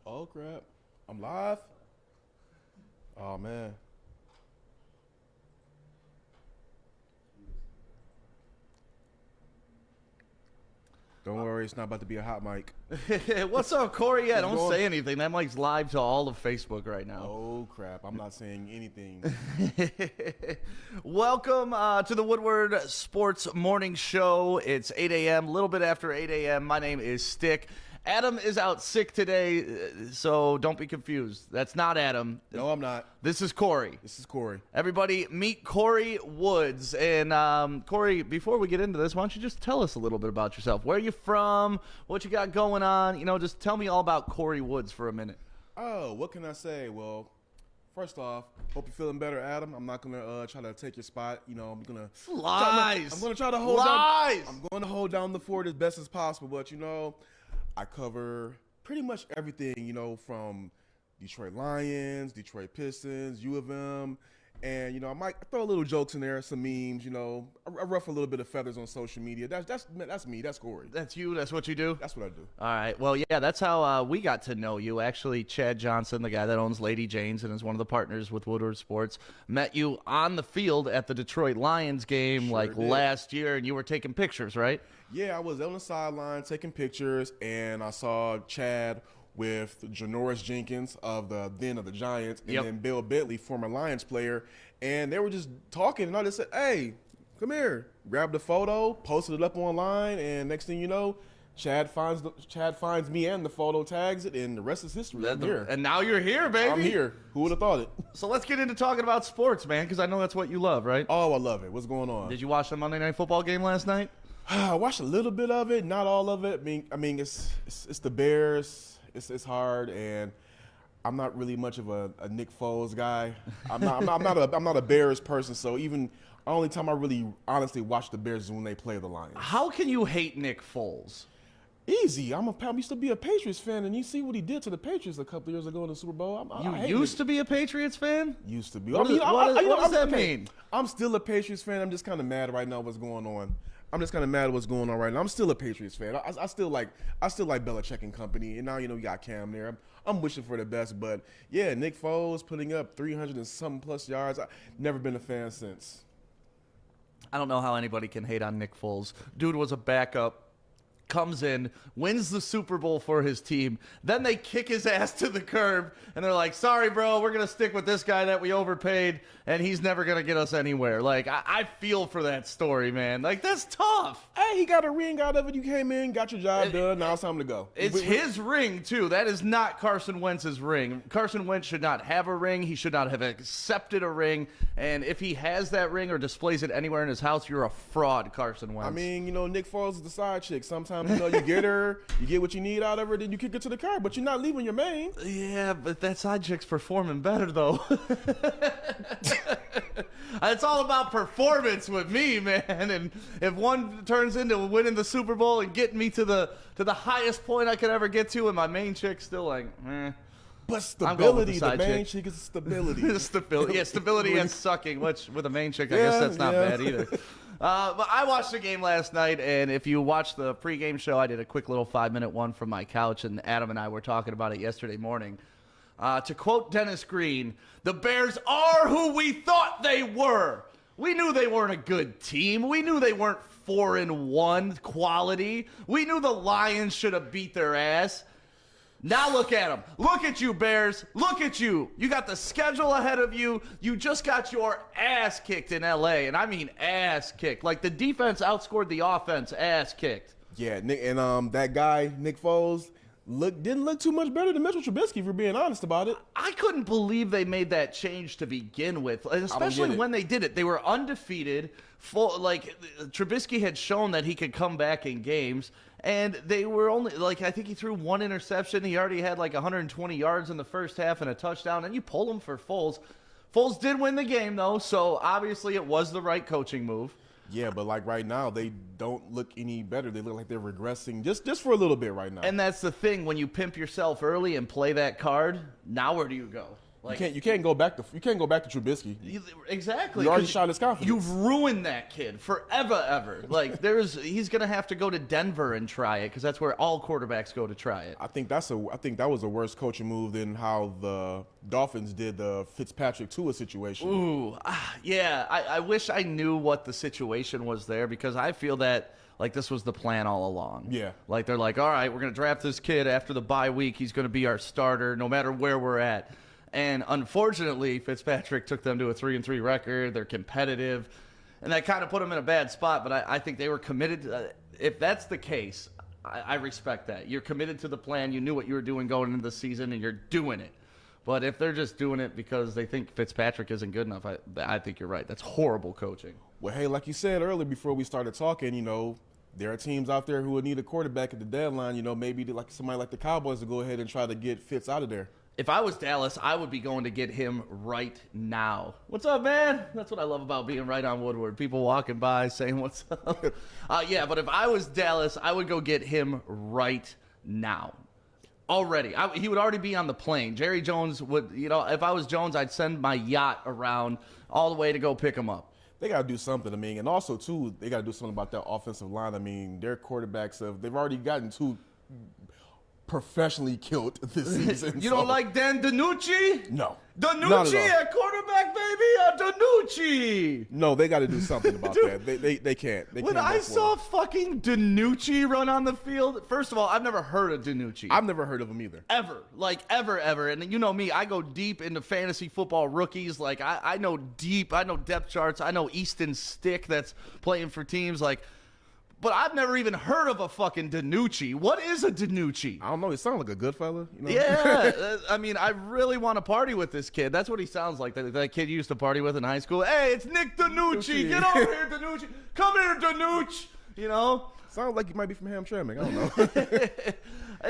Oh crap! I'm live. Oh man. Don't worry, it's not about to be a hot mic. What's up, Kory? Yeah, What's don't going- say anything. That mic's live to all of Facebook right now. Oh crap! I'm not saying anything. Welcome to the Woodward Sports Morning Show. It's 8 a.m., a little bit after 8 a.m. My name is Stick. Adam is out sick today, so don't be confused. That's not Adam. No, I'm not. This is Kory. This is Kory. Everybody, meet Kory Woods. And Kory, before we get into this, why don't you just tell us a little bit about yourself? Where are you from? What you got going on? You know, just tell me all about Kory Woods for a minute. Oh, what can I say? Well, first off, hope you're feeling better, Adam. I'm not gonna try to take your spot. You know, I'm gonna Lies. I'm gonna try to hold Lies. down. I'm going to hold down the fort as best as possible. But you know, I cover pretty much everything. You know, from Detroit Lions, Detroit Pistons, U of M, and you know, I might throw a little jokes in there, some memes. You know, I ruffle a little bit of feathers on social media. That's me. That's Kory. That's you? That's what you do? That's what I do. All right. Well, yeah, that's how we got to know you. Actually, Chad Johnson, the guy that owns Lady Jane's and is one of the partners with Woodward Sports, met you on the field at the Detroit Lions game Sure did. last year, and you were taking pictures, right? Yeah, I was on the sideline taking pictures, and I saw Chad with Janoris Jenkins of the Giants, and Yep. then Bill Bentley, former Lions player, and they were just talking, and I just said, "Hey, come here." Grabbed a photo, posted it up online, and next thing you know, Chad finds me and the photo, tags it, and the rest is history. I'm here. And now you're here, baby. I'm here. Who would have thought it? So let's get into talking about sports, man, because I know that's what you love, right? Oh, I love it. What's going on? Did you watch the Monday Night Football game last night? I watched a little bit of it, not all of it. I mean, it's the Bears. It's hard, and I'm not really much of a Nick Foles guy. I'm not a Bears person. So even the only time I really honestly watch the Bears is when they play the Lions. How can you hate Nick Foles? Easy. I used to be a Patriots fan, and you see what he did to the Patriots a couple years ago in the Super Bowl. You used to be a Patriots fan? Used to be. What does that mean? I'm still a Patriots fan. I'm just kind of mad right now what's going on. I'm just kind of mad at what's going on right now. I'm still a Patriots fan. I still like Belichick and company. And now, you know, you got Cam there. I'm wishing for the best. But, yeah, Nick Foles putting up 300 and something plus yards. I've never been a fan since. I don't know how anybody can hate on Nick Foles. Dude was a backup. Comes in, wins the Super Bowl for his team. Then they kick his ass to the curb, and they're like, sorry, bro, we're going to stick with this guy that we overpaid, and he's never going to get us anywhere. Like, I feel for that story, man. Like, that's tough. Hey, he got a ring out of it. You came in, got your job done. Now it's time to go. It's his ring, too. That is not Carson Wentz's ring. Carson Wentz should not have a ring. He should not have accepted a ring. And if he has that ring or displays it anywhere in his house, you're a fraud, Carson Wentz. I mean, you know, Nick Foles is the side chick. Sometimes, you know, you get her, you get what you need out of her, then you kick her to the curb. But you're not leaving your main. Yeah, but that side chick's performing better, though. It's all about performance with me, man. And if one turns into winning the Super Bowl and getting me to the highest point I could ever get to, and my main chick's still like, But stability, the main chick. chick is stability. Stability, yeah, stability and sucking, which with a main chick, I guess that's not bad either. But I watched the game last night, and if you watched the pregame show, I did a quick little 5-minute one from my couch, and Adam and I were talking about it yesterday morning. To quote Dennis Green, the Bears are who we thought they were. We knew they weren't a good team. We knew they weren't 4-1 quality. We knew the Lions should have beat their ass. Now look at them. Look at you, Bears. Look at you. You got the schedule ahead of you. You just got your ass kicked in L.A., and I mean ass kicked. Like the defense outscored the offense, ass kicked. Yeah, Nick, and that guy, Nick Foles, didn't look too much better than Mitchell Trubisky, if we're being honest about it. I couldn't believe they made that change to begin with, especially when they did it. They were undefeated. Trubisky had shown that he could come back in games, and they were only, I think he threw one interception. He already had 120 yards in the first half and a touchdown, and you pull him for Foles. Foles did win the game, though, so obviously it was the right coaching move. Yeah, but right now, they don't look any better. They look like they're regressing just for a little bit right now. And that's the thing. When you pimp yourself early and play that card, now where do you go? Like you can't go back to Trubisky. Exactly. You already shot his confidence. You've ruined that kid forever, ever. Like he's gonna have to go to Denver and try it because that's where all quarterbacks go to try it. I think that was a worse coaching move than how the Dolphins did the Fitzpatrick Tua situation. Ooh, yeah. I wish I knew what the situation was there because I feel that like this was the plan all along. Yeah. Like they're like, all right, we're gonna draft this kid after the bye week. He's gonna be our starter no matter where we're at. And unfortunately, Fitzpatrick took them to a 3-3 record. They're competitive, and that kind of put them in a bad spot. But I think they were committed. If that's the case, I respect that. You're committed to the plan. You knew what you were doing going into the season, and you're doing it. But if they're just doing it because they think Fitzpatrick isn't good enough, I think you're right. That's horrible coaching. Well, hey, like you said earlier before we started talking, there are teams out there who would need a quarterback at the deadline. Maybe like somebody like the Cowboys to go ahead and try to get Fitz out of there. If I was Dallas, I would be going to get him right now. What's up, man? That's what I love about being right on Woodward. People walking by saying what's up. Yeah, but if I was Dallas, I would go get him right now. Already. He would already be on the plane. Jerry Jones would, if I was Jones, I'd send my yacht around all the way to go pick him up. They got to do something. And also, too, they got to do something about that offensive line. Their quarterbacks, they've already gotten two professionally killed this season. You don't like Dan DiNucci? No. DiNucci at quarterback, baby? DiNucci. No, they got to do something about that. They can't. When I saw fucking DiNucci run on the field, first of all, I've never heard of DiNucci. I've never heard of him either. Ever. Like, ever. And you know me, I go deep into fantasy football rookies. Like, I know deep. I know depth charts. I know Easton Stick that's playing for teams like... But I've never even heard of a fucking DiNucci. What is a DiNucci? I don't know. He sounds like a good fella. Yeah. I really want to party with this kid. That's what he sounds like. That kid you used to party with in high school. Hey, it's Nick DiNucci. Get over here, DiNucci. Come here, DiNucci. Sounds like you might be from Hamtramck. I don't know.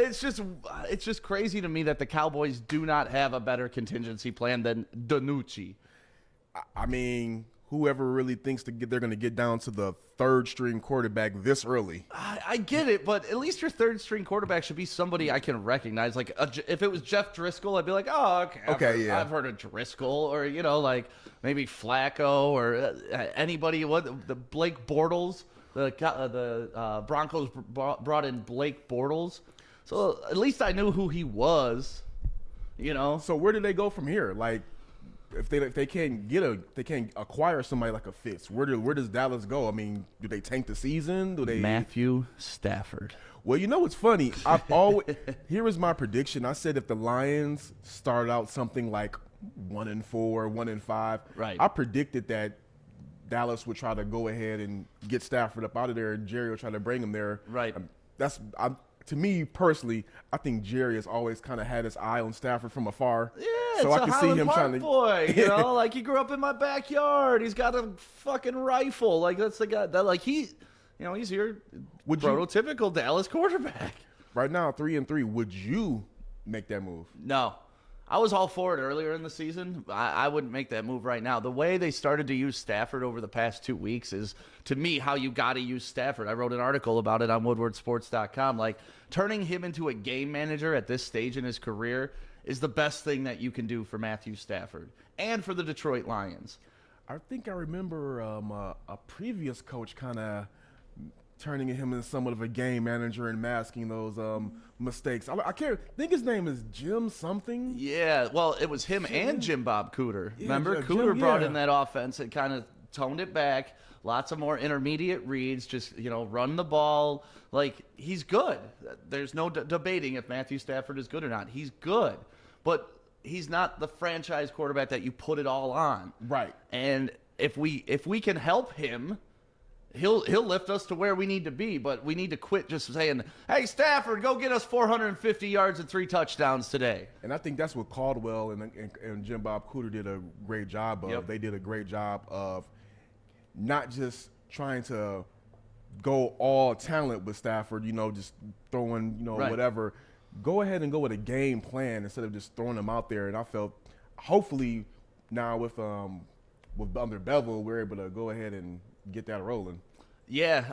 It's just crazy to me that the Cowboys do not have a better contingency plan than DiNucci. Whoever really thinks they're going to get down to the third-string quarterback this early. I get it, but at least your third-string quarterback should be somebody I can recognize. Like, if it was Jeff Driscoll, I'd be like, oh, okay. I've heard of Driscoll, or, like maybe Flacco, or anybody. The Blake Bortles, the Broncos brought in Blake Bortles. So at least I knew who he was, So where do they go from here? Like, if they can't acquire somebody like a Fitz, where does Dallas go? Do they tank the season? Do they Matthew Stafford? Well, what's funny? Here is my prediction. I said if the Lions start out something like 1-4, 1-5, right? I predicted that Dallas would try to go ahead and get Stafford up out of there, and Jerry will try to bring him there. Right. To me personally, I think Jerry has always kind of had his eye on Stafford from afar. Yeah, so I can see him trying to. Boy, like he grew up in my backyard. He's got a fucking rifle. Like that's the guy that he's your prototypical Dallas quarterback. Right now, 3-3. Would you make that move? No. I was all for it earlier in the season. I wouldn't make that move right now. The way they started to use Stafford over the past 2 weeks is, to me, how you got to use Stafford. I wrote an article about it on woodwardsports.com. Like, turning him into a game manager at this stage in his career is the best thing that you can do for Matthew Stafford and for the Detroit Lions. I think I remember a previous coach kind of turning him into somewhat of a game manager and masking those mistakes. I can't think his name is Jim something. Yeah, well, it was him and Jim Bob Cooter. Yeah, remember, Cooter brought in that offense and kind of toned it back. Lots of more intermediate reads, just, run the ball. Like, he's good. There's no debating if Matthew Stafford is good or not. He's good, but he's not the franchise quarterback that you put it all on. Right. And if we can help him, He'll lift us to where we need to be, but we need to quit just saying, hey, Stafford, go get us 450 yards and 3 touchdowns today. And I think that's what Caldwell and Jim Bob Cooter did a great job of. Yep. They did a great job of not just trying to go all talent with Stafford, just throwing, right. whatever. Go ahead and go with a game plan instead of just throwing them out there. And I felt hopefully now with under Bevel, we're able to go ahead and get that rolling. Yeah,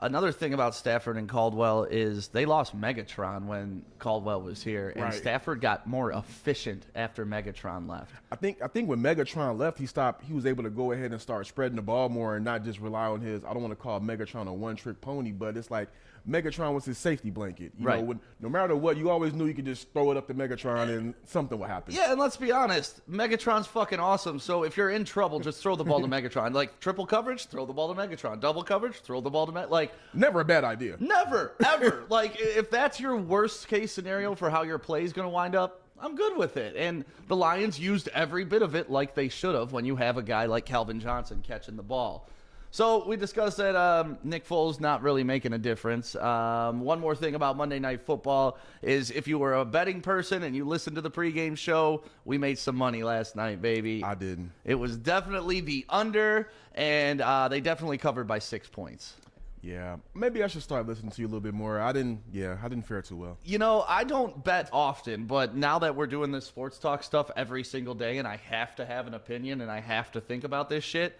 Another thing about Stafford and Caldwell is they lost Megatron when Caldwell was here, and Right. Stafford got more efficient after Megatron left. I think when Megatron left, he was able to go ahead and start spreading the ball more and not just rely on his, I don't want to call Megatron a one-trick pony, but it's like Megatron was his safety blanket. You Right. know, no matter what, you always knew you could just throw it up to Megatron and something would happen. Yeah, and let's be honest, Megatron's fucking awesome. So if you're in trouble, just throw the ball to Megatron. Like triple coverage, throw the ball to Megatron. Double coverage, throw the ball to like Never a bad idea. never ever. Like if that's your worst case scenario for how your play is going to wind up, I'm good with it. And the Lions used every bit of it like they should have when you have a guy like Calvin Johnson catching the ball. So we discussed that Nick Foles not really making a difference. One more thing about Monday Night Football is if you were a betting person and you listened to the pregame show, we made some money last night, baby. I didn't. It was definitely the under, and they definitely covered by 6 points. Yeah, maybe I should start listening to you a little bit more. I didn't fare too well. You know, I don't bet often, but now that we're doing this sports talk stuff every single day and I have to have an opinion and I have to think about this shit,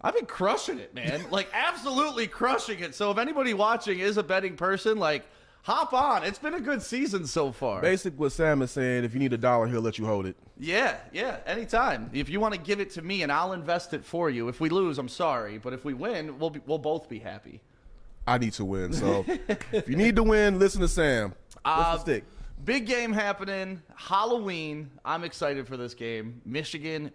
I've been crushing it, man. Like, absolutely crushing it. So if anybody watching is a betting person, like, hop on. It's been a good season so far. Basic what Sam is saying, if you need $1, he'll let you hold it. Yeah, anytime. If you want to give it to me and I'll invest it for you. If we lose, I'm sorry. But if we win, we'll both be happy. I need to win, so if you need to win, listen to Sam. Listen to Stick. Big game happening. Halloween. I'm excited for this game. Michigan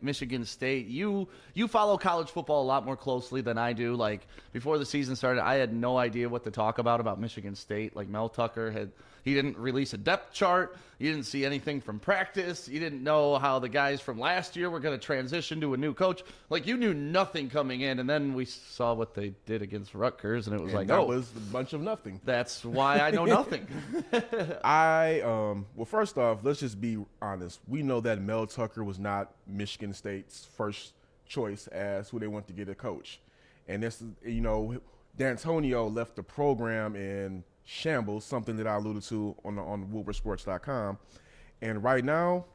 State. You follow college football a lot more closely than I do. Like, before the season started, I had no idea what to talk about Michigan State. Like, Mel Tucker he didn't release a depth chart. You didn't see anything from practice. You didn't know how the guys from last year were going to transition to a new coach. Like, you knew nothing coming in, and then we saw what they did against Rutgers, and it was That was a bunch of nothing. That's why I know nothing. Well, first off, let's just be honest. We know that Mel Tucker was not Michigan State's first choice as who they want to get a coach. And this, D'Antonio left the program in shambles, something that I alluded to on woodwardsports.com. And right now,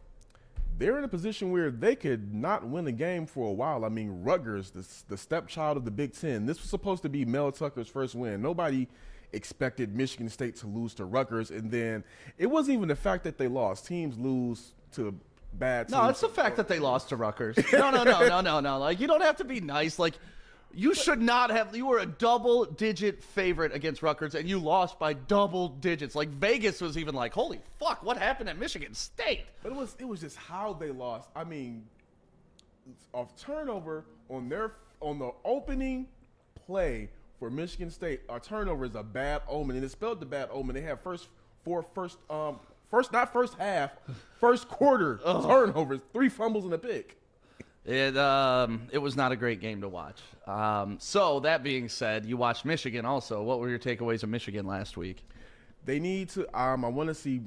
they're in a position where they could not win a game for a while. I mean, Rutgers, the stepchild of the Big Ten, this was supposed to be Mel Tucker's first win. Nobody expected Michigan State to lose to Rutgers, and then it wasn't even the fact that they lost. Teams lose to bad teams. No, it's the fact that they lost to Rutgers. No. Like, you don't have to be nice. Like, you should not have. You were a double-digit favorite against Rutgers, and you lost by double digits. Like, Vegas was even like, holy fuck, what happened at Michigan State? But it was just how they lost. I mean, a turnover on the opening play for Michigan State, a turnover is a bad omen, and it's spelled the bad omen. They have first quarter turnovers, 3 fumbles and a pick. It was not a great game to watch. So that being said, you watched Michigan also. What were your takeaways of Michigan last week? They need to. I want to see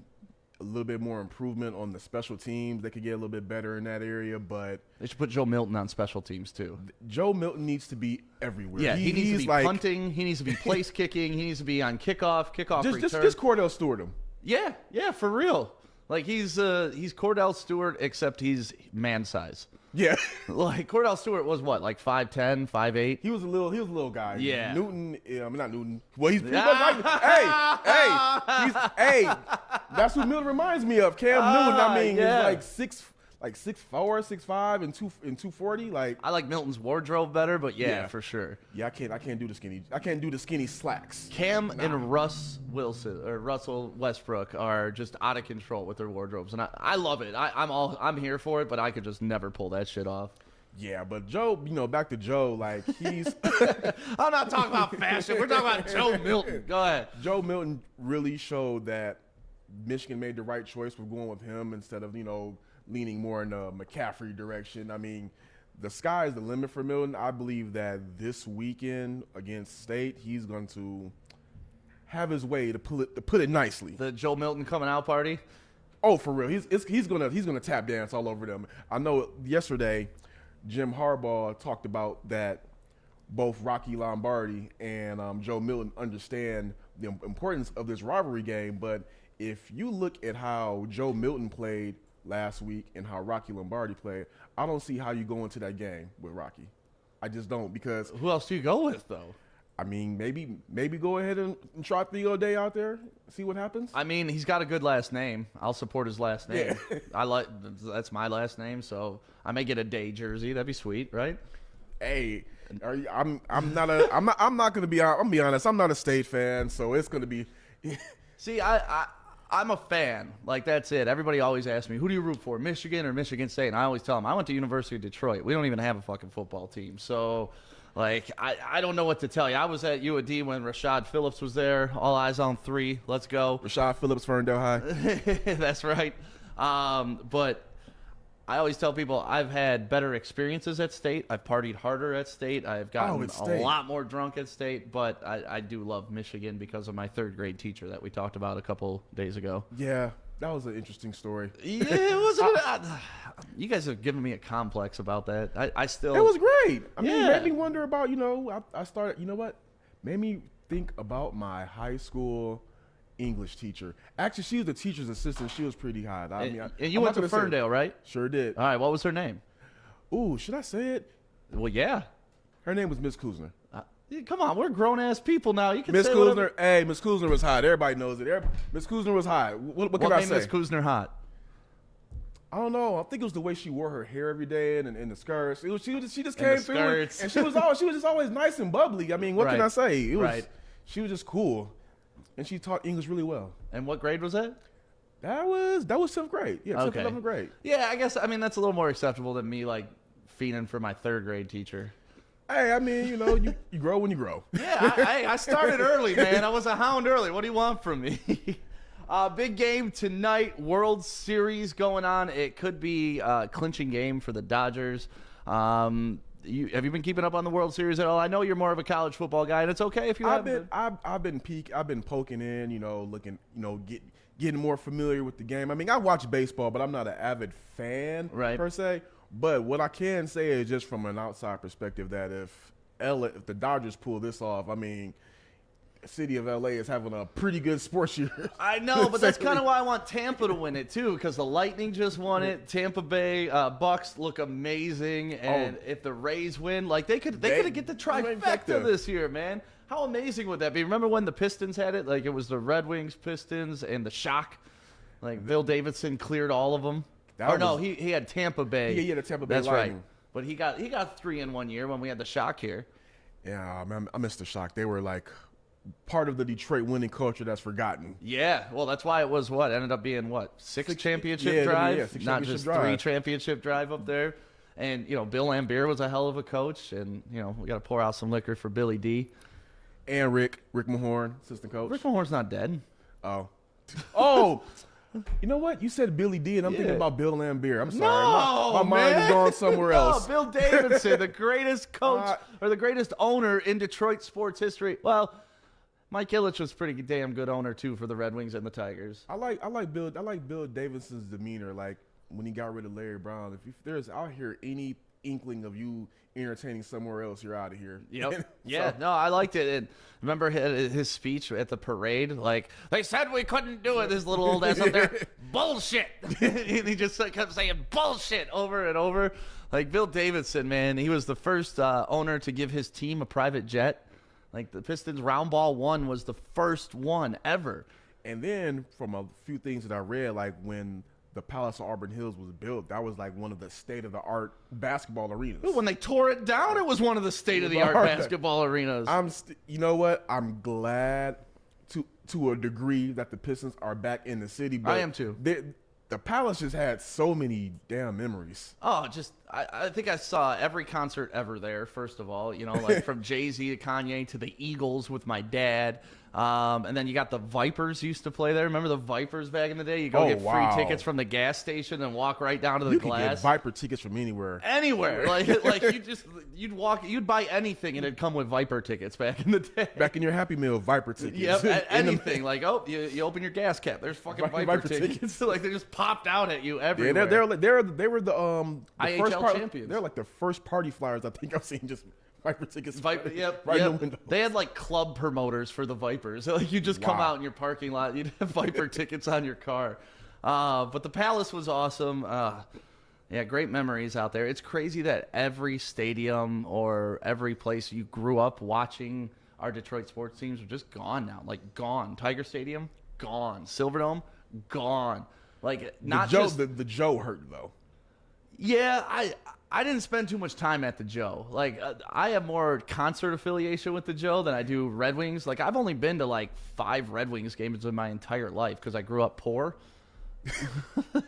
a little bit more improvement on the special teams. They could get a little bit better in that area, but They should put Joe Milton on special teams too. Joe Milton needs to be everywhere. Yeah, he needs to be like, punting. He needs to be place kicking. He needs to be on kickoff return. Just Cordell Stewart him. Yeah, for real. Like, he's Cordell Stewart, except he's man size. Yeah. Like, Cordell Stewart was what, like 5'10", 5'8"? He was a little guy. Yeah. Newton, not Newton. Well, he's pretty much like, hey, that's who Milton reminds me of. Cam Newton, I mean, yeah. he's like 6'4", 6'5", and 240. Like, I like Milton's wardrobe better, but yeah, for sure. Yeah, I can't do the skinny slacks. Cam and Russell Westbrook are just out of control with their wardrobes, and I love it. I'm here for it, but I could just never pull that shit off. Yeah, but Joe, back to Joe, like, he's I'm not talking about fashion. We're talking about Joe Milton. Go ahead. Joe Milton really showed that Michigan made the right choice with going with him instead of, leaning more in the McCaffrey direction. I mean, the sky is the limit for Milton. I believe that this weekend against State, he's going to have his way, to put it nicely. The Joe Milton coming out party? Oh, for real. He's gonna tap dance all over them. I know yesterday Jim Harbaugh talked about that both Rocky Lombardi and Joe Milton understand the importance of this rivalry game, but if you look at how Joe Milton played last week and how Rocky Lombardi played, I don't see how you go into that game with Rocky. I just don't, because Who else do you go with, though? I mean, maybe go ahead and try Theo Day out there, see what happens. I mean, he's got a good last name. I'll support his last name. Yeah. That's my last name, so I may get a Day jersey. That'd be sweet, right? Hey, I'm not gonna be. I'm gonna be honest. I'm not a State fan, so it's gonna be. See, I'm a fan. Like, that's it. Everybody always asks me, who do you root for, Michigan or Michigan State? And I always tell them, I went to University of Detroit. We don't even have a fucking football team, so. Like, I don't know what to tell you. I was at UAD when Rashad Phillips was there. All eyes on 3. Let's go. Rashad Phillips, Ferndale High. That's right. But I always tell people I've had better experiences at State. I've partied harder at State. I've gotten a lot more drunk at State. But I do love Michigan because of my third-grade teacher that we talked about a couple days ago. Yeah. That was an interesting story. Yeah, it was. You guys have given me a complex about that. I still. It was great. I mean, it made me wonder about, I started, made me think about my high school English teacher. Actually, she was the teacher's assistant. She was pretty high. And you went to Ferndale, right? Sure did. All right, what was her name? Ooh, should I say it? Well, yeah. Her name was Miss Kuzner. Come on, we're grown-ass people now. You can Miss say Kuzner, whatever. hey, Miss Kuzner was hot. Everybody knows it. Miss Kuzner was hot. What can I say? What made Miss Kuzner hot? I don't know. I think it was the way she wore her hair every day and the skirts. She just came through, and she was just always nice and bubbly. I mean, what can I say? She was just cool, and she taught English really well. And what grade was that? That was 7th grade. Yeah, 7th, 11th grade. Yeah, I guess that's a little more acceptable than me like fiending for my 3rd grade teacher. Hey, I mean, you grow when you grow. Yeah, I started early, man. I was a hound early. What do you want from me? Big game tonight, World Series going on. It could be a clinching game for the Dodgers. Have you been keeping up on the World Series at all? I know you're more of a college football guy, and it's okay if you haven't. I've been poking in, looking, getting more familiar with the game. I mean, I watch baseball, but I'm not an avid fan per se. But what I can say is just from an outside perspective that if the Dodgers pull this off, I mean, the city of LA is having a pretty good sports year. I know, but that's kind of why I want Tampa to win it too, because the Lightning just won it. Tampa Bay Bucks look amazing, and if the Rays win, like they could get the trifecta this year, man. How amazing would that be? Remember when the Pistons had it? Like it was the Red Wings, Pistons, and the Shock. Like Bill Davidson cleared all of them. He had Tampa Bay. Yeah, he had a Tampa Bay That's Lightning. right. But he got 3 in 1 year when we had the Shock here. Yeah, man, I missed the Shock. They were like part of the Detroit winning culture that's forgotten. Yeah, well, that's why it was ended up being 6 championship drive, not just 3 championship drive up there. And Bill Lambier was a hell of a coach, and we got to pour out some liquor for Billy D. And Rick Mahorn, assistant coach. Rick Mahorn's not dead. Oh. You know what? You said Billy D, and I'm thinking about Bill Lambier. I'm sorry. No, my mind is going somewhere else. Bill Davidson, the greatest coach or the greatest owner in Detroit sports history. Well, Mike Ilitch was pretty damn good owner too for the Red Wings and the Tigers. I like Bill Davidson's demeanor. Like when he got rid of Larry Brown. If there's out here any inkling of you entertaining somewhere else, you're out of here. Yep. Yeah, no, I liked it. And remember his speech at the parade? Like, they said we couldn't do it. This little old ass up there, bullshit. And he just kept saying bullshit over and over. Like, Bill Davidson, man, he was the first owner to give his team a private jet. Like, the Pistons Round Ball 1 was the first one ever. And then from a few things that I read, like when the Palace of Auburn Hills was built, that was like one of the state-of-the-art basketball arenas. When they tore it down, it was one of the state-of-the-art basketball arenas. You know what? I'm glad to a degree that the Pistons are back in the city. But I am too. The Palace just had so many damn memories. Oh, I think I saw every concert ever there, first of all. Like from Jay-Z to Kanye to the Eagles with my dad. And then you got the Vipers used to play there. Remember the Vipers back in the day? You go get free tickets from the gas station and walk right down to the glass. You could get Viper tickets from anywhere. Anywhere. Like you'd buy anything and it'd come with Viper tickets back in the day. Back in your Happy Meal, Viper tickets. Yep, anything. Like, you open your gas cap, there's fucking Viper tickets. Like they just popped out at you everywhere. Yeah, they were the IHL champions. They're like the first party flyers I think I've seen just Viper tickets. Right in the window. They had like club promoters for the Vipers. Like you just come out in your parking lot, you'd have Viper tickets on your car. But the Palace was awesome. Yeah, great memories out there. It's crazy that every stadium or every place you grew up watching our Detroit sports teams are just gone now. Like, gone. Tiger Stadium, gone. Silverdome, gone. Like, not just... The Joe hurt, though. Yeah, I didn't spend too much time at the Joe. Like, I have more concert affiliation with the Joe than I do Red Wings. Like, I've only been to, like, 5 Red Wings games in my entire life because I grew up poor.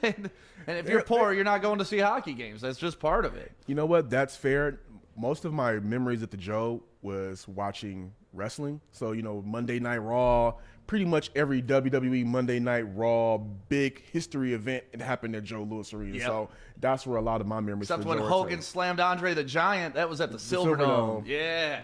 and if you're poor, you're not going to see hockey games. That's just part of it. You know what? That's fair. Most of my memories at the Joe was watching wrestling. So, Monday Night Raw, pretty much every WWE Monday Night Raw big history event, it happened at Joe Louis Arena. Yep. So that's where a lot of my memories. Except when Hogan slammed Andre the Giant, that was at the Silverdome. Yeah.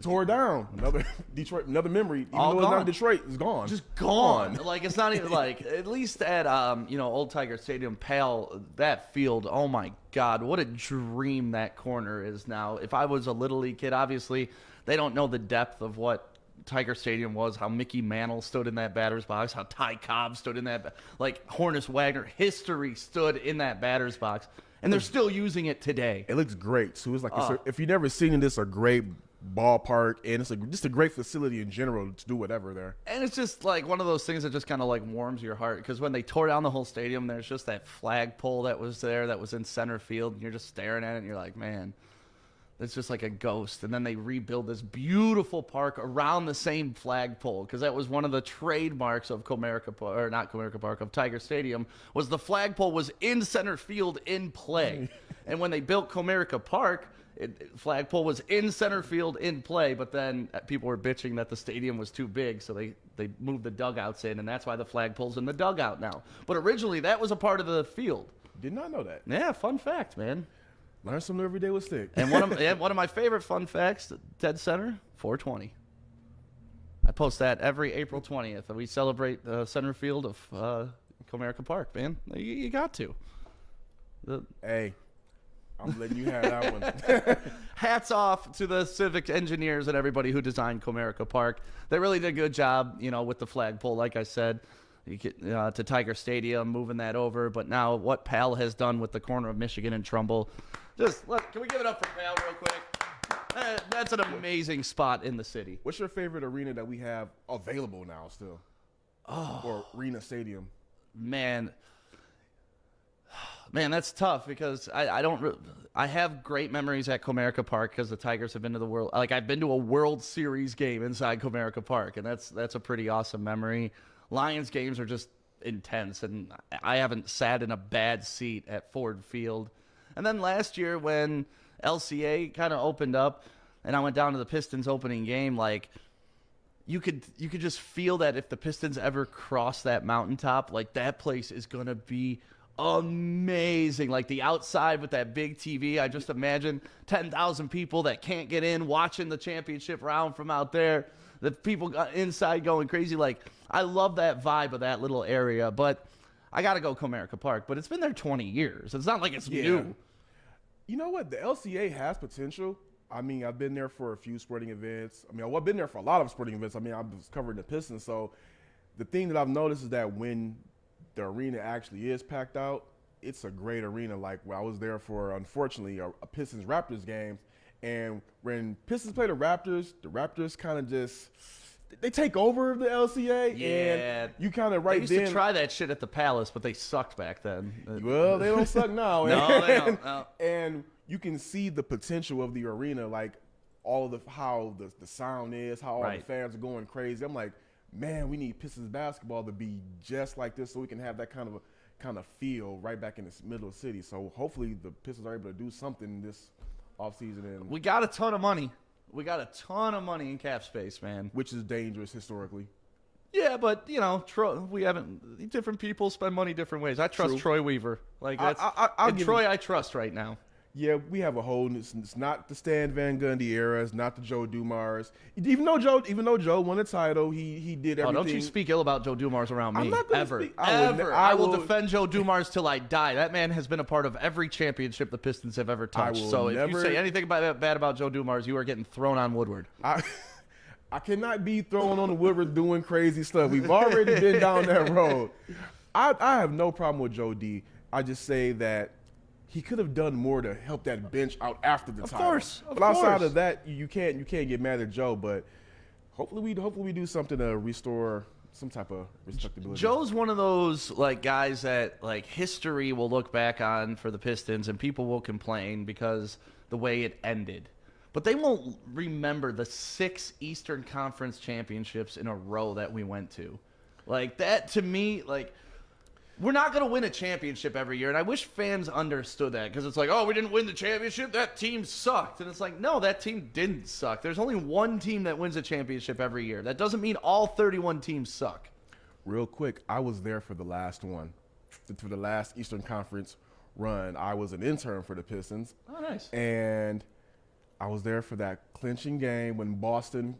Tore down. Another memory. Even All though gone. it's not Detroit, it's gone. Just gone. Like, it's not even like, at least at Old Tiger Stadium, Pale, that field, oh my God, what a dream that corner is now. If I was a Little League kid, obviously they don't know the depth of what Tiger Stadium was, how Mickey Mantle stood in that batter's box, how Ty Cobb stood in that, like Hornus Wagner, history stood in that batter's box, and they're still using it today. It looks great. So it's like, if you've never seen this, a great ballpark, and it's just a great facility in general to do whatever there. And it's just like one of those things that just kind of like warms your heart, because when they tore down the whole stadium, there's just that flagpole that was there that was in center field, and you're just staring at it, and you're like, man, it's just like a ghost. And then they rebuild this beautiful park around the same flagpole, because that was one of the trademarks of of Tiger Stadium, was the flagpole was in center field in play. And when they built Comerica Park, flagpole was in center field in play, but then people were bitching that the stadium was too big, so they moved the dugouts in, and that's why the flagpole's in the dugout now. But originally, that was a part of the field. Did not know that. Yeah, fun fact, man. Learn something every day with Stick. And one of my favorite fun facts, Dead Center, 420. I post that every April 20th. We celebrate the center field of Comerica Park, man. You got to. Hey, I'm letting you have that one. Hats off to the civic engineers and everybody who designed Comerica Park. They really did a good job, with the flagpole, like I said. You get to Tiger Stadium, moving that over. But now what Pal has done with the corner of Michigan and Trumbull, can we give it up for Pal real quick? That's an amazing spot in the city. What's your favorite arena that we have available now still? Or arena stadium? Man, that's tough, because I have great memories at Comerica Park because the Tigers have been to the world. Like, I've been to a World Series game inside Comerica Park, and that's a pretty awesome memory. Lions games are just intense, and I haven't sat in a bad seat at Ford Field. And then last year when LCA kind of opened up and I went down to the Pistons opening game, like, you could just feel that if the Pistons ever cross that mountaintop, like, that place is going to be amazing. Like, the outside with that big TV, I just imagine 10,000 people that can't get in watching the championship round from out there. The people inside going crazy. Like, I love that vibe of that little area, but I got to go Comerica Park. But it's been there 20 years. It's not like it's new. You know what? The LCA has potential. I mean, I've been there for a few sporting events. I mean, I've been there for a lot of sporting events. I mean, I was covering the Pistons. So the thing that I've noticed is that when the arena actually is packed out, it's a great arena. Like, I was there for, unfortunately, a Pistons-Raptors game. And when Pistons play the Raptors kind of just – they take over the LCA. Yeah. And you kind of They used to try that shit at the Palace, but they sucked back then. Well, they don't suck now. No, they don't. No. And you can see the potential of the arena, like all of how the sound is, how all the fans are going crazy. I'm like, man, we need Pistons basketball to be just like this so we can have that kind of feel right back in the middle of the city. So hopefully the Pistons are able to do something this offseason. And we got a ton of money. We got a ton of money in cap space, man. Which is dangerous historically. Yeah, but, we haven't – different people spend money different ways. I trust Troy Weaver. Like, that's Troy I trust right now. Yeah, we have a whole. It's not the Stan Van Gundy era. It's not the Joe Dumars. Even though Joe won a title, he did everything. Oh, don't you speak ill about Joe Dumars around me. I'm not gonna ever. Speak. I will defend Joe Dumars till I die. That man has been a part of every championship the Pistons have ever touched. So if you say anything bad about Joe Dumars, you are getting thrown on Woodward. I cannot be thrown on the Woodward doing crazy stuff. We've already been down that road. I have no problem with Joe D. I just say that he could have done more to help that bench out after the title. Of But outside course. of that, you can't get mad at Joe. But hopefully we do something to restore some type of respectability. Joe's one of those like guys that like history will look back on for the Pistons, and people will complain because the way it ended. But they won't remember the 6 Eastern Conference championships in a row that we went to. Like that to me, like we're not going to win a championship every year. And I wish fans understood that, because it's like, oh, we didn't win the championship. That team sucked. And it's like, no, that team didn't suck. There's only one team that wins a championship every year. That doesn't mean all 31 teams suck. Real quick, I was there for the last one, for the last Eastern Conference run. I was an intern for the Pistons. Oh, nice. And I was there for that clinching game when Boston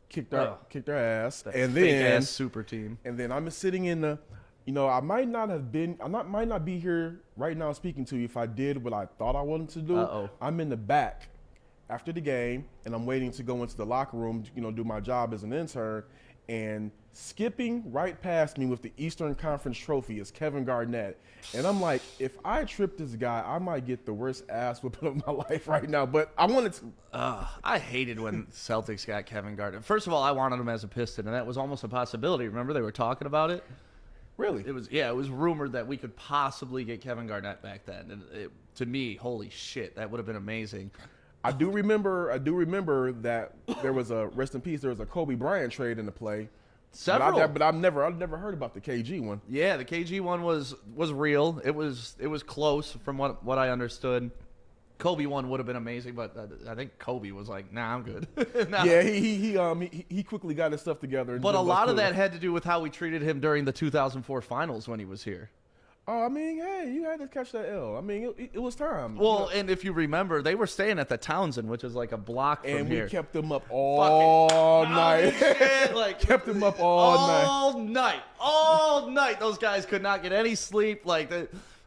kicked their ass. That And fake-ass super team. And then I'm sitting in the, I might not be here right now speaking to you if I did what I thought I wanted to do. Uh-oh. I'm in the back after the game, and I'm waiting to go into the locker room, do my job as an intern, and skipping right past me with the Eastern Conference trophy is Kevin Garnett. And I'm like, if I trip this guy, I might get the worst ass whooping of my life right now, but I wanted to. I hated when Celtics got Kevin Garnett. First of all, I wanted him as a Piston, and that was almost a possibility. Remember, they were talking about it? Really? It was rumored that we could possibly get Kevin Garnett back then. And to me, holy shit, that would have been amazing. I do remember that there was a, rest in peace, there was a Kobe Bryant trade in the play. Several. But I've never heard about the KG one. Yeah, the KG one was real. It was close from what I understood. Kobe one would have been amazing, but I think Kobe was like, "Nah, I'm good." Nah. Yeah, he quickly got his stuff together. But a lot of that had to do with how we treated him during the 2004 finals when he was here. Oh, I mean, hey, you had to catch that L. I mean, it was time. Well, and if you remember, they were staying at the Townsend, which is like a block from and here. we kept them up all night. Like kept them up all night. All night. Those guys could not get any sleep. Like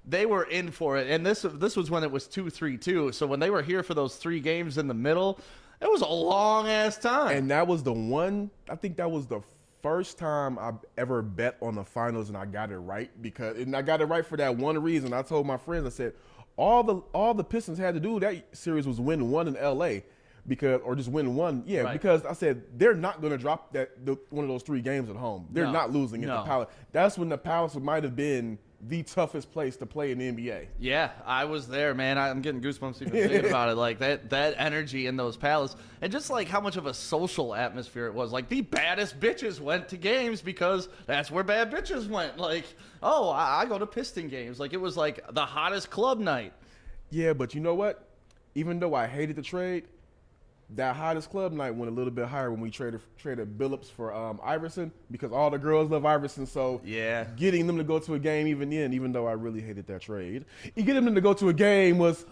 they were in for it. And this was when it was 2-3-2. So when they were here for those 3 games in the middle, it was a long ass time. And that was the one. I think that was the first time I ever bet on the finals, and I got it right, and I got it right for that one reason. I told my friends, I said, all the Pistons had to do that series was win one in LA, or just win one. Yeah, right. Because I said they're not going to drop one of those 3 games at home. They're not losing at the Palace. That's when the Palace might have been the toughest place to play in the NBA. Yeah, I was there, man. I'm getting goosebumps even thinking about it. Like that energy in those Palace, and just like how much of a social atmosphere it was. Like the baddest bitches went to games because that's where bad bitches went. Like, oh, I go to Piston games. Like it was like the hottest club night. Yeah, but you know what? Even though I hated the trade, that hottest club night went a little bit higher when we traded Billups for Iverson, because all the girls love Iverson. So yeah, getting them to go to a game even though I really hated that trade, getting them to go to a game was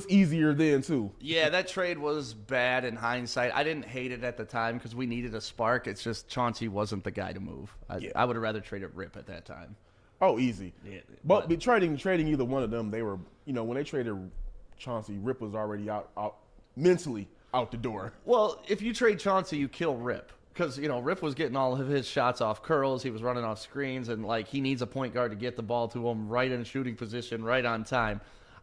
easier then too. Yeah, that trade was bad in hindsight. I didn't hate it at the time because we needed a spark. It's just Chauncey wasn't the guy to move. I would have rather traded Rip at that time. Oh, easy. Yeah, but trading either one of them, they were, when they traded Chauncey, Rip was already out mentally out the door. Well, if you trade Chauncey, you kill Rip. Because, Rip was getting all of his shots off curls. He was running off screens. And, he needs a point guard to get the ball to him right in shooting position, right on time.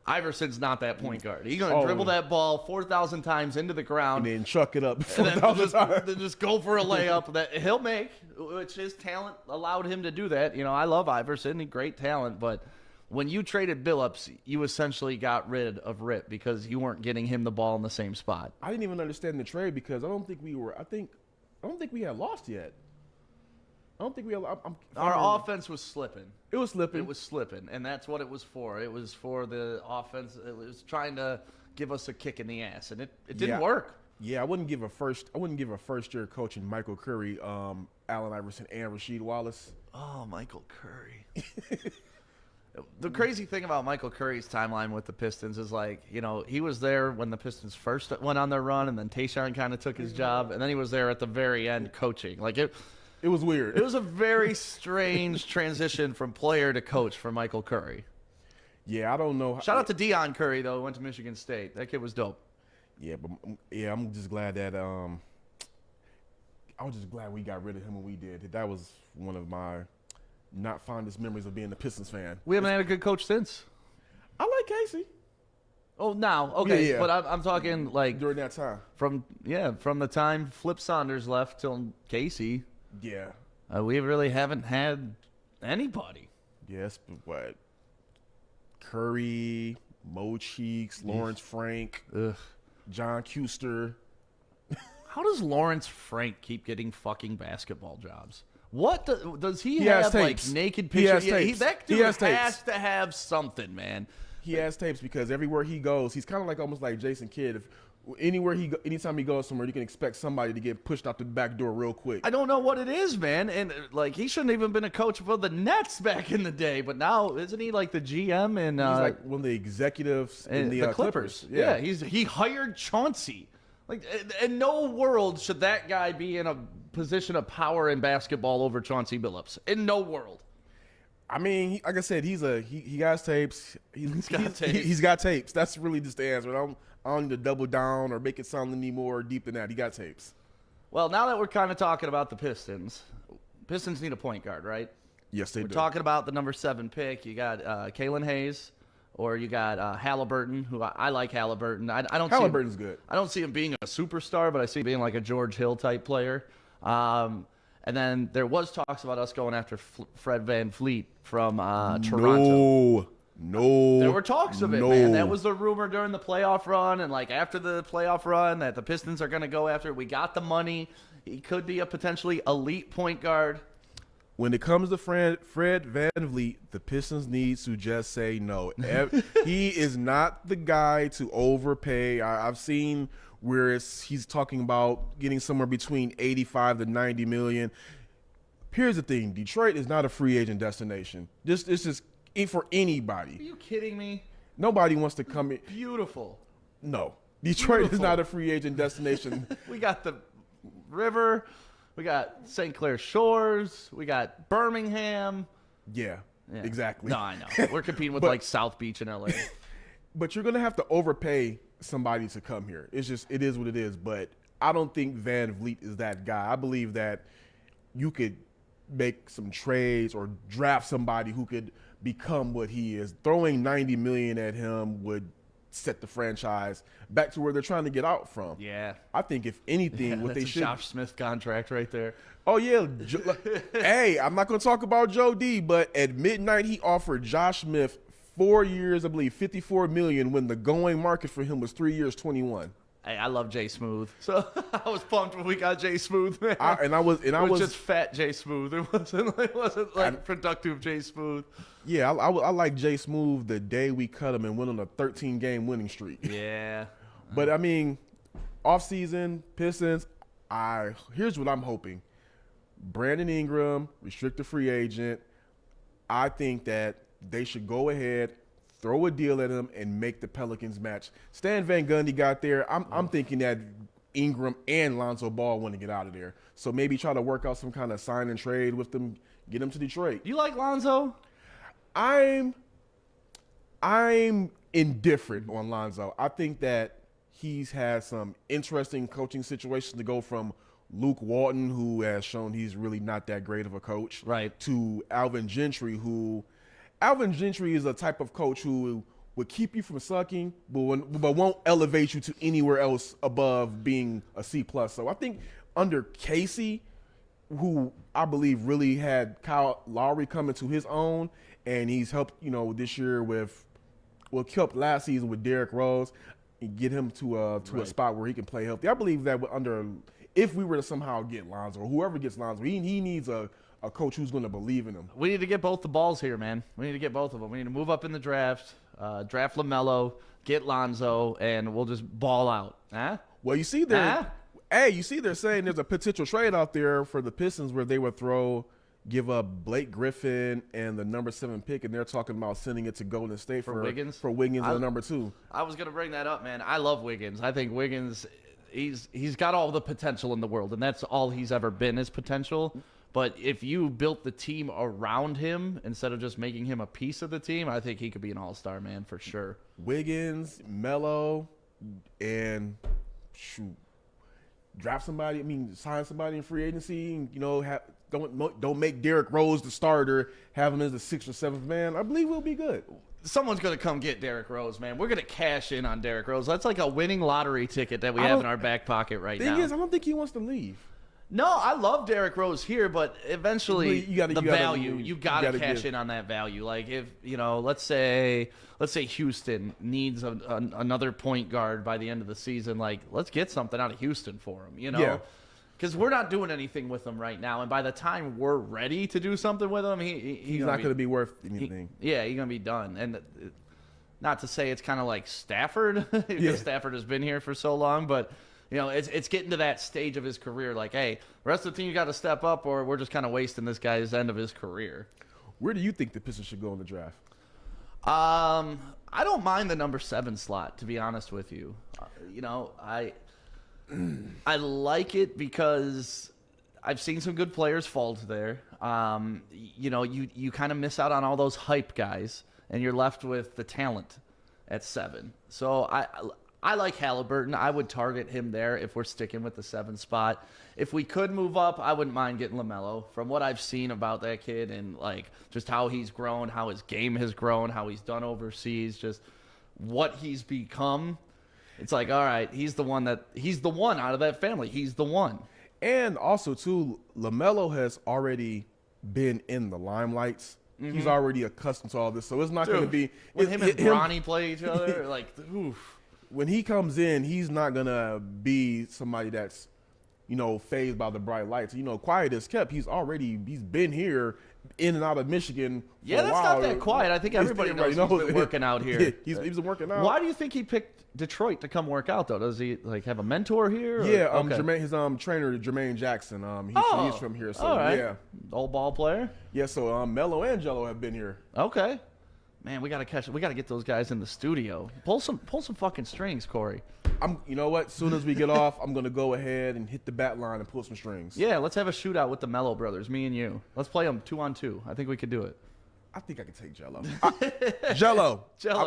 Iverson's not that point guard. He's going to dribble that ball 4,000 times into the ground. And then chuck it up 4,000 times. Then just go for a layup that he'll make, which his talent allowed him to do that. I love Iverson. He's great talent. But when you traded Billups, you essentially got rid of Rip because you weren't getting him the ball in the same spot. I didn't even understand the trade because I don't think we had lost yet. I don't think we had. Our offense was slipping. It was slipping. It was slipping, and that's what it was for. It was for the offense. It was trying to give us a kick in the ass, and it didn't work. Yeah, I wouldn't give a first year coach in Michael Curry, Allen Iverson, and Rasheed Wallace. Oh, Michael Curry. The crazy thing about Michael Curry's timeline with the Pistons is he was there when the Pistons first went on their run, and then Tayshaun kind of took his job, and then he was there at the very end coaching. It was weird. It was a very strange transition from player to coach for Michael Curry. Yeah, I don't know. Shout out to Deion Curry, though, who went to Michigan State. That kid was dope. Yeah, but I'm just glad that I was just glad we got rid of him when we did. That was one of my not fondest memories of being a Pistons fan. We haven't had a good coach since. I like Casey Oh, now. Okay. Yeah. But I'm talking like during that time. from the time Flip Saunders left till Casey, Yeah. we really haven't had anybody. Yes, but what? Curry, Mo Cheeks, Lawrence Frank, Ugh. John Kuster. How does Lawrence Frank keep getting fucking basketball jobs? What does he has have like tapes. naked He has pictures? Yeah, tapes. that He dude has tapes. has to have something, man. He has tapes because everywhere he goes, he's kind of like almost like Jason Kidd. Anytime he goes somewhere, you can expect somebody to get pushed out the back door real quick. I don't know what it is, man. And like he shouldn't even been a coach for the Nets back in the day, but now isn't he like the GM and He's like one of the executives in the Clippers? Yeah. He hired Chauncey. Like in no world should that guy be in a position of power in basketball over Chauncey Billups. In no world. I mean, like I said, he has tapes. He's got tapes. He's got tapes. That's really just the answer. I don't need to double down or make it sound any more deep than that. He got tapes. Well, now that we're kind of talking about the Pistons need a point guard, right? Yes, they We're do. talking about the number 7 pick. You got Kalen Hayes, or you got Halliburton, who I like Halliburton. I don't. Halliburton's see him, good. I don't see him being a superstar, but I see him being like a George Hill type player. And then there was talks about us going after Fred VanVleet from Toronto. No. There were talks of it, man. That was the rumor during the playoff run, and like after the playoff run, that the Pistons are going to go after it. We got the money. He could be a potentially elite point guard. When it comes to Fred VanVleet, the Pistons need to just say no. He is not the guy to overpay. I've seen where he's talking about getting somewhere between 85 to 90 million. Here's the thing: Detroit is not a free agent destination. This is for anybody. Are you kidding me? Nobody wants to come in. Beautiful. No, Detroit Beautiful. is not a free agent destination. We got the river. We got St. Clair Shores. We got Birmingham. Yeah, Yeah. exactly. No, I know. We're competing with like South Beach in LA. But you're gonna have to overpay somebody to come here. It is what it is. But I don't think Van Vliet is that guy. I believe that you could make some trades or draft somebody who could become what he is. Throwing $90 million at him would set the franchise back to where they're trying to get out from. Yeah. I think if anything, what That's they a should. Josh Smith contract right there. Oh yeah, hey, I'm not going to talk about Joe D, but at midnight he offered Josh Smith 4 years, I believe, $54 million when the going market for him was 3 years, 21. Hey, I love Jay Smooth, so I was pumped when we got Jay Smooth, man. I was just fat Jay Smooth. It wasn't like productive Jay Smooth. Yeah, I like Jay Smooth the day we cut him and went on a 13-game winning streak. Yeah. But I mean, offseason Pistons. Here's what I'm hoping: Brandon Ingram, restricted free agent. I think that they should go ahead, throw a deal at him, and make the Pelicans match. Stan Van Gundy got there. I'm thinking that Ingram and Lonzo Ball want to get out of there. So maybe try to work out some kind of sign and trade with them, get them to Detroit. You like Lonzo? I'm indifferent on Lonzo. I think that he's had some interesting coaching situations to go from Luke Walton, who has shown he's really not that great of a coach, right, to Alvin Gentry, Alvin Gentry is a type of coach who would keep you from sucking, but won't elevate you to anywhere else above being a C+. So I think under Casey, who I believe really had Kyle Lowry coming to his own, and he's helped, this year helped last season with Derrick Rose, and get him to a spot where he can play healthy. I believe that if we were to somehow get Lonzo, or whoever gets Lonzo, he needs a coach who's going to believe in him. We need to get both the balls here, man. We need to get both of them. We need to move up in the draft, draft LaMelo, get Lonzo, and we'll just ball out. Huh? Well, you see they're saying there's a potential trade out there for the Pistons where they would give up Blake Griffin and the number 7 pick, and they're talking about sending it to Golden State for Wiggins? For Wiggins and the number 2. I was going to bring that up, man. I love Wiggins. I think Wiggins, he's got all the potential in the world, and that's all he's ever been is potential. But if you built the team around him instead of just making him a piece of the team, I think he could be an all-star, man, for sure. Wiggins, Melo, and draft somebody. Sign somebody in free agency. And, don't make Derrick Rose the starter. Have him as the 6th or 7th man. I believe we'll be good. someone's going to come get Derrick Rose, man. We're going to cash in on Derrick Rose. That's like a winning lottery ticket that we have in our back pocket right now. Thing is, I don't think he wants to leave. No, I love Derrick Rose here, but eventually you got to cash in on that value. Like if, let's say Houston needs another point guard by the end of the season, like let's get something out of Houston for him, Yeah. Because we're not doing anything with him right now, and by the time we're ready to do something with him, he's not going to be worth anything. He's going to be done. And not to say it's kind of like Stafford, because Stafford has been here for so long, but it's getting to that stage of his career. Like, hey, the rest of the team got to step up, or we're just kind of wasting this guy's end of his career. Where do you think the Pistons should go in the draft? I don't mind the number 7 slot, to be honest with you. I like it because I've seen some good players fall to there. You kind of miss out on all those hype guys, and you're left with the talent at 7. So I like Halliburton. I would target him there if we're sticking with the 7 spot. If we could move up, I wouldn't mind getting LaMelo. From what I've seen about that kid and like just how he's grown, how his game has grown, how he's done overseas, just what he's become. It's like, all right, he's the one out of that family. He's the one. And also, too, LaMelo has already been in the limelights. Mm-hmm. He's already accustomed to all this, so it's not going to be when him and Bronny play each other. Like, oof. When he comes in, he's not going to be somebody that's, fazed by the bright lights. Quiet as kept. He's been here in and out of Michigan for a while. That's not that quiet. I think everybody knows he's been working out here. He's been working out. Why do you think he picked Detroit to come work out, though? Does he have a mentor here? Yeah, his trainer, Jermaine Jackson. He's from here. So all right. Yeah, old ball player. Yeah, so Melo and Jello have been here. Okay. Man, we gotta get those guys in the studio. Pull some fucking strings, Kory. You know what? As soon as we get off, I'm gonna go ahead and hit the bat line and pull some strings. Yeah, let's have a shootout with the Mello brothers, me and you. Let's play them 2-on-2. I think we could do it. I think I can take Jello. Jello.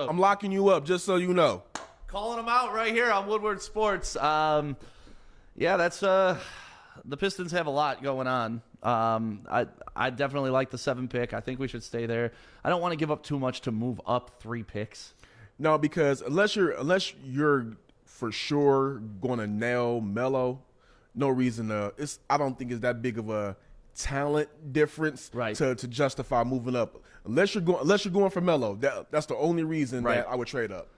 I'm locking you up, just so you know. Calling them out right here on Woodward Sports. That's the Pistons have a lot going on. I definitely like the 7 pick. I think we should stay there. I don't want to give up too much to move up 3 picks. No, because unless you're for sure going to nail Melo, no reason to. I don't think it's that big of a talent difference to justify moving up. Unless you're going for Melo, that's the only reason that I would trade up.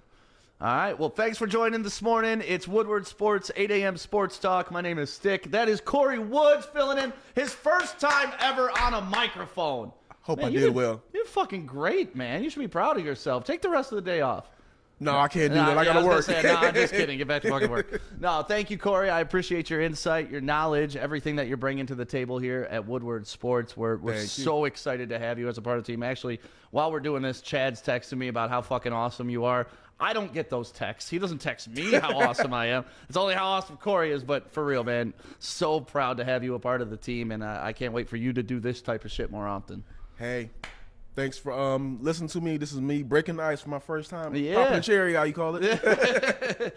All right. Well, thanks for joining this morning. It's Woodward Sports, 8 a.m. Sports Talk. My name is Stick. That is Kory Woods filling in his first time ever on a microphone. Hope I did well. You're fucking great, man. You should be proud of yourself. Take the rest of the day off. No, I can't do that. I got to work. No, I'm just kidding. Get back to fucking work. No, thank you, Kory. I appreciate your insight, your knowledge, everything that you're bringing to the table here at Woodward Sports. We're so excited to have you as a part of the team. Actually, while we're doing this, Chad's texting me about how fucking awesome you are. I don't get those texts. He doesn't text me how awesome I am. It's only how awesome Kory is, but for real, man, so proud to have you a part of the team, and I can't wait for you to do this type of shit more often. Hey, thanks for listening to me. This is me breaking the ice for my first time. Yeah. Popping the cherry, how you call it.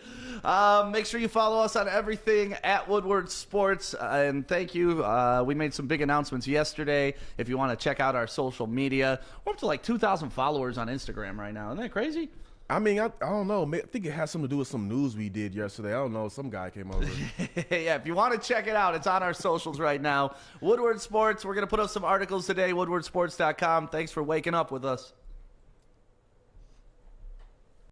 Make sure you follow us on everything at Woodward Sports. And thank you. We made some big announcements yesterday. If you want to check out our social media, we're up to like 2,000 followers on Instagram right now. Isn't that crazy? I mean, I don't know. I think it has something to do with some news we did yesterday. I don't know. Some guy came over. Yeah, if you want to check it out, it's on our socials right now. Woodward Sports. We're going to put up some articles today, woodwardsports.com. Thanks for waking up with us.